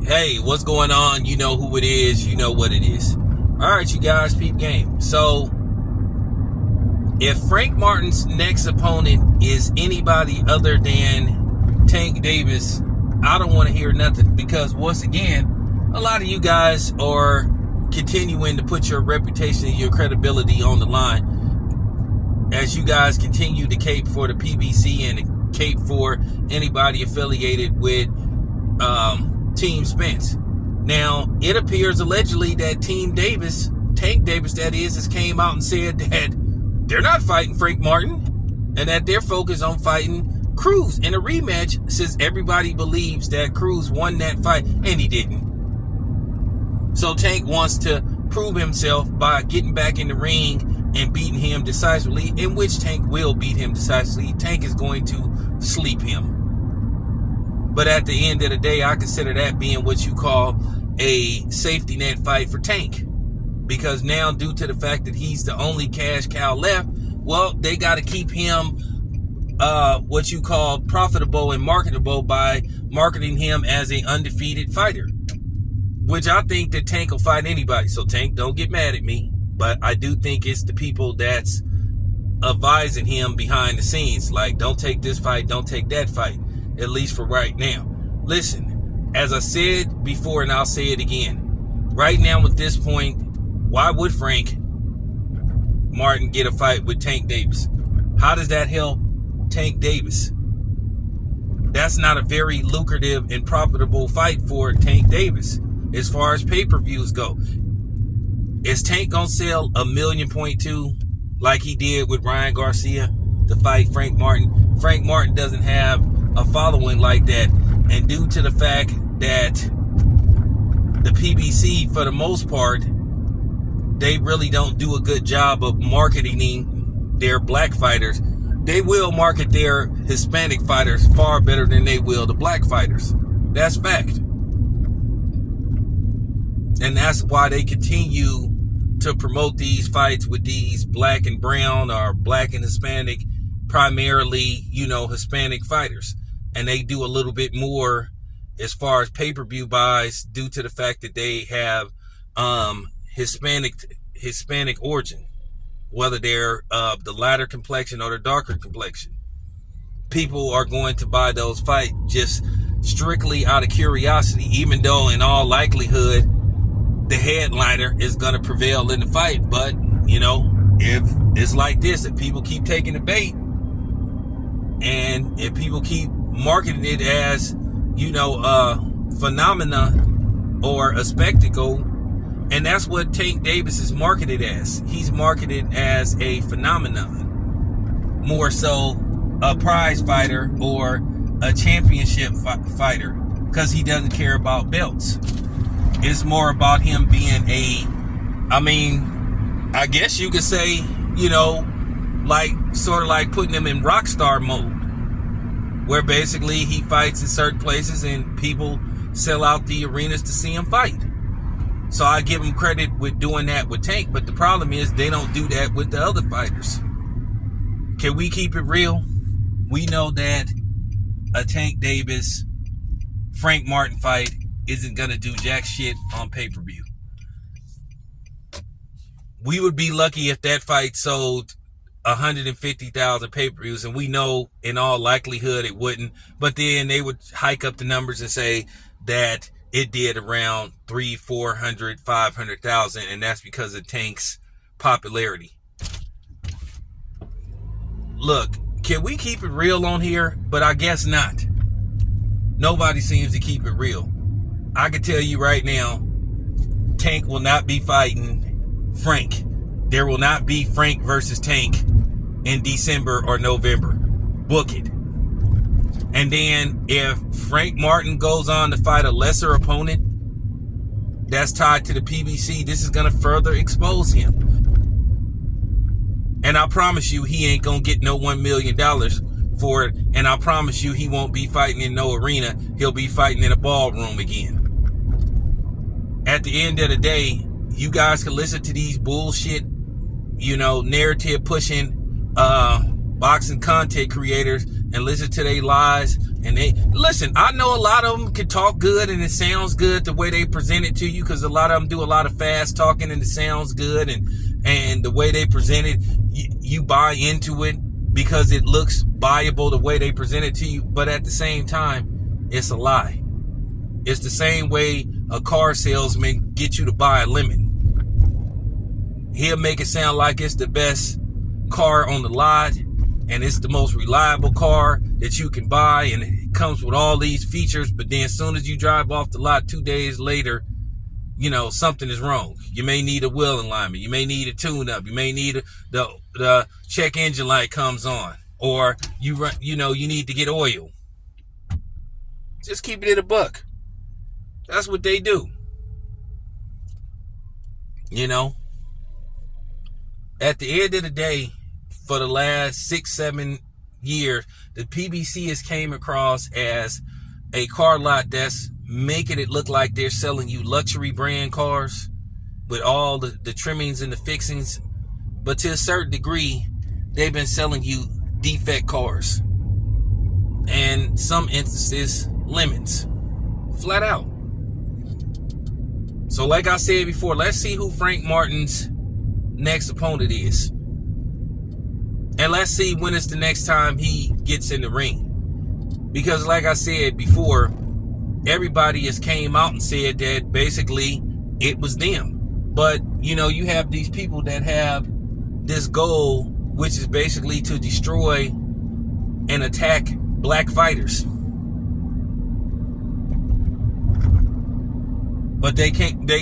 Hey, what's going on? You know who it is. You know what it is. All right, you guys, peep game. So, if Frank Martin's next opponent is anybody other than Tank Davis, I don't want to hear nothing, because once again, a lot of you guys are continuing to put your reputation and your credibility on the line as you guys continue to cape for the PBC and cape for anybody affiliated with Team Spence. Now, it appears allegedly that Team Davis, Tank Davis that is, has came out and said that they're not fighting Frank Martin and that they're focused on fighting Cruz in a rematch, since everybody believes that Cruz won that fight and he didn't. So Tank wants to prove himself by getting back in the ring and beating him decisively, in which Tank will beat him decisively. Tank is going to sleep him. But at the end of the day, I consider that being what you call a safety net fight for Tank. Because now, due to the fact that he's the only cash cow left, well, they got to keep him what you call profitable and marketable by marketing him as an undefeated fighter. Which I think that Tank will fight anybody. So Tank, don't get mad at me. But I do think it's the people that's advising him behind the scenes. Like, don't take this fight, don't take that fight. At least for right now. Listen, as I said before, and I'll say it again. Right now, at this point, why would Frank Martin get a fight with Tank Davis? How does that help Tank Davis? That's not a very lucrative and profitable fight for Tank Davis as far as pay-per-views go. Is Tank gonna sell 1.2 million like he did with Ryan Garcia to fight Frank Martin? Frank Martin doesn't have a following like that, and due to the fact that the PBC, for the most part, they really don't do a good job of marketing their black fighters. They will market their Hispanic fighters far better than they will the black fighters. That's fact. And that's why they continue to promote these fights with these black and brown or black and Hispanic, primarily, Hispanic fighters. And they do a little bit more as far as pay-per-view buys due to the fact that they have Hispanic origin, whether they're the lighter complexion or the darker complexion. People are going to buy those fights just strictly out of curiosity, even though in all likelihood the headliner is going to prevail in the fight. But, if it's like this, if people keep taking the bait and if people keep marketing it as, a phenomena or a spectacle, and that's what Tank Davis is marketed as. He's marketed as a phenomenon, more so a prize fighter or a championship fighter, because he doesn't care about belts. It's more about him being I guess you could say, sort of like putting him in rock star mode, where basically he fights in certain places and people sell out the arenas to see him fight. So I give him credit with doing that with Tank, but the problem is they don't do that with the other fighters. Can we keep it real? We know that a Tank Davis Frank Martin fight isn't gonna do jack shit on pay-per-view. We would be lucky if that fight sold 150,000 pay-per-views, and we know in all likelihood it wouldn't. But then they would hike up the numbers and say that it did around 300, 400, 500,000, and that's because of Tank's popularity. Look, can we keep it real on here? But I guess not. Nobody seems to keep it real. I can tell you right now, Tank will not be fighting Frank. There will not be Frank versus Tank in December or November. Book it. And then if Frank Martin goes on to fight a lesser opponent that's tied to the PBC, this is going to further expose him. And I promise you, he ain't going to get no $1 million for it. And I promise you, he won't be fighting in no arena. He'll be fighting in a ballroom again. At the end of the day, you guys can listen to these bullshit, narrative pushing boxing content creators and listen to their lies. And they listen, I know a lot of them can talk good and it sounds good the way they present it to you, because a lot of them do a lot of fast talking and it sounds good, and the way they present it, you buy into it because it looks buyable the way they present it to you. But at the same time, it's a lie. It's the same way a car salesman gets you to buy a lemon. He'll make it sound like it's the best car on the lot, and it's the most reliable car that you can buy, and it comes with all these features. But then as soon as you drive off the lot 2 days later, you know, something is wrong. You may need a wheel alignment. You may need a tune-up. You may need the check engine light comes on, or you need to get oil. Just keep it at a buck. That's what they do. You know, at the end of the day, for the last 6-7 years, the PBC has came across as a car lot that's making it look like they're selling you luxury brand cars with all the trimmings and the fixings. But to a certain degree, they've been selling you defect cars. And some instances, lemons. Flat out. So like I said before, let's see who Frank Martin's next opponent is. And let's see when it's the next time he gets in the ring. Because like I said before, everybody has came out and said that basically it was them. But, you know, you have these people that have this goal, which is basically to destroy and attack black fighters. But they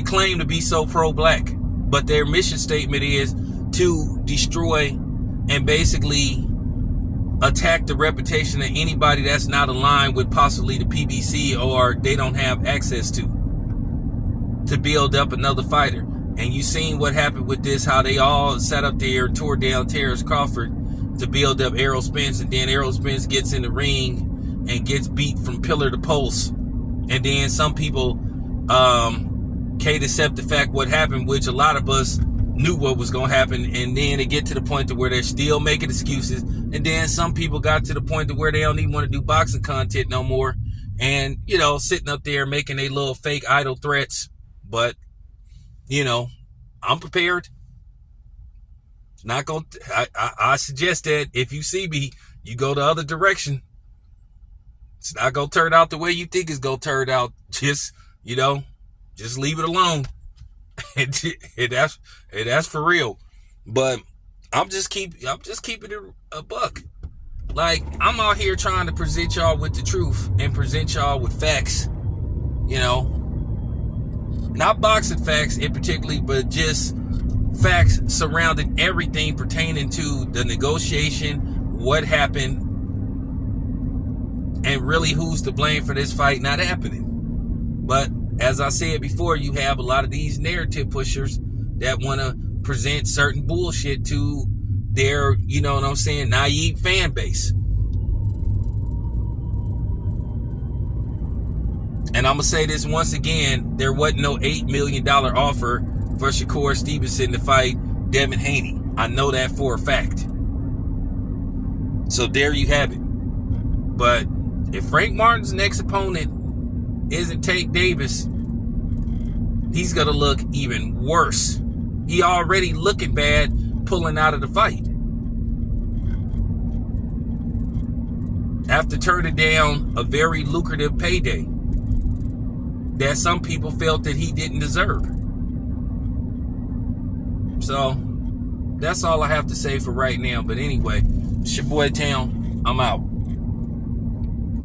claim to be so pro-black. But their mission statement is to destroy and basically attack the reputation of anybody that's not aligned with possibly the PBC, or they don't have access to build up another fighter. And you seen what happened with this, how they all sat up there and tore down Terrence Crawford to build up Errol Spence, and then Errol Spence gets in the ring and gets beat from pillar to post. And then some people can't accept the fact what happened, which a lot of us knew what was going to happen. And then they get to the point to where they're still making excuses. And then some people got to the point to where they don't even want to do boxing content no more. And, you know, sitting up there making a little fake idle threats. But, you know, I'm prepared. It's not going to, I suggest that if you see me, you go the other direction. It's not going to turn out the way you think it's going to turn out. Just, you know, just leave it alone. and that's for real. But I'm just keeping it a buck. Like, I'm out here trying to present y'all with the truth and present y'all with facts. You know, not boxing facts in particular, but just facts surrounding everything pertaining to the negotiation, what happened, and really who's to blame for this fight not happening. But as I said before, you have a lot of these narrative pushers that want to present certain bullshit to their, you know what I'm saying, naive fan base. And I'm going to say this once again, there wasn't no $8 million offer for Shakur Stevenson to fight Devin Haney. I know that for a fact. So there you have it. But if Frank Martin's next opponent isn't Tank Davis, he's going to look even worse. He already looking bad pulling out of the fight. After turning down a very lucrative payday that some people felt that he didn't deserve. So that's all I have to say for right now. But anyway, it's your boy Town. I'm out.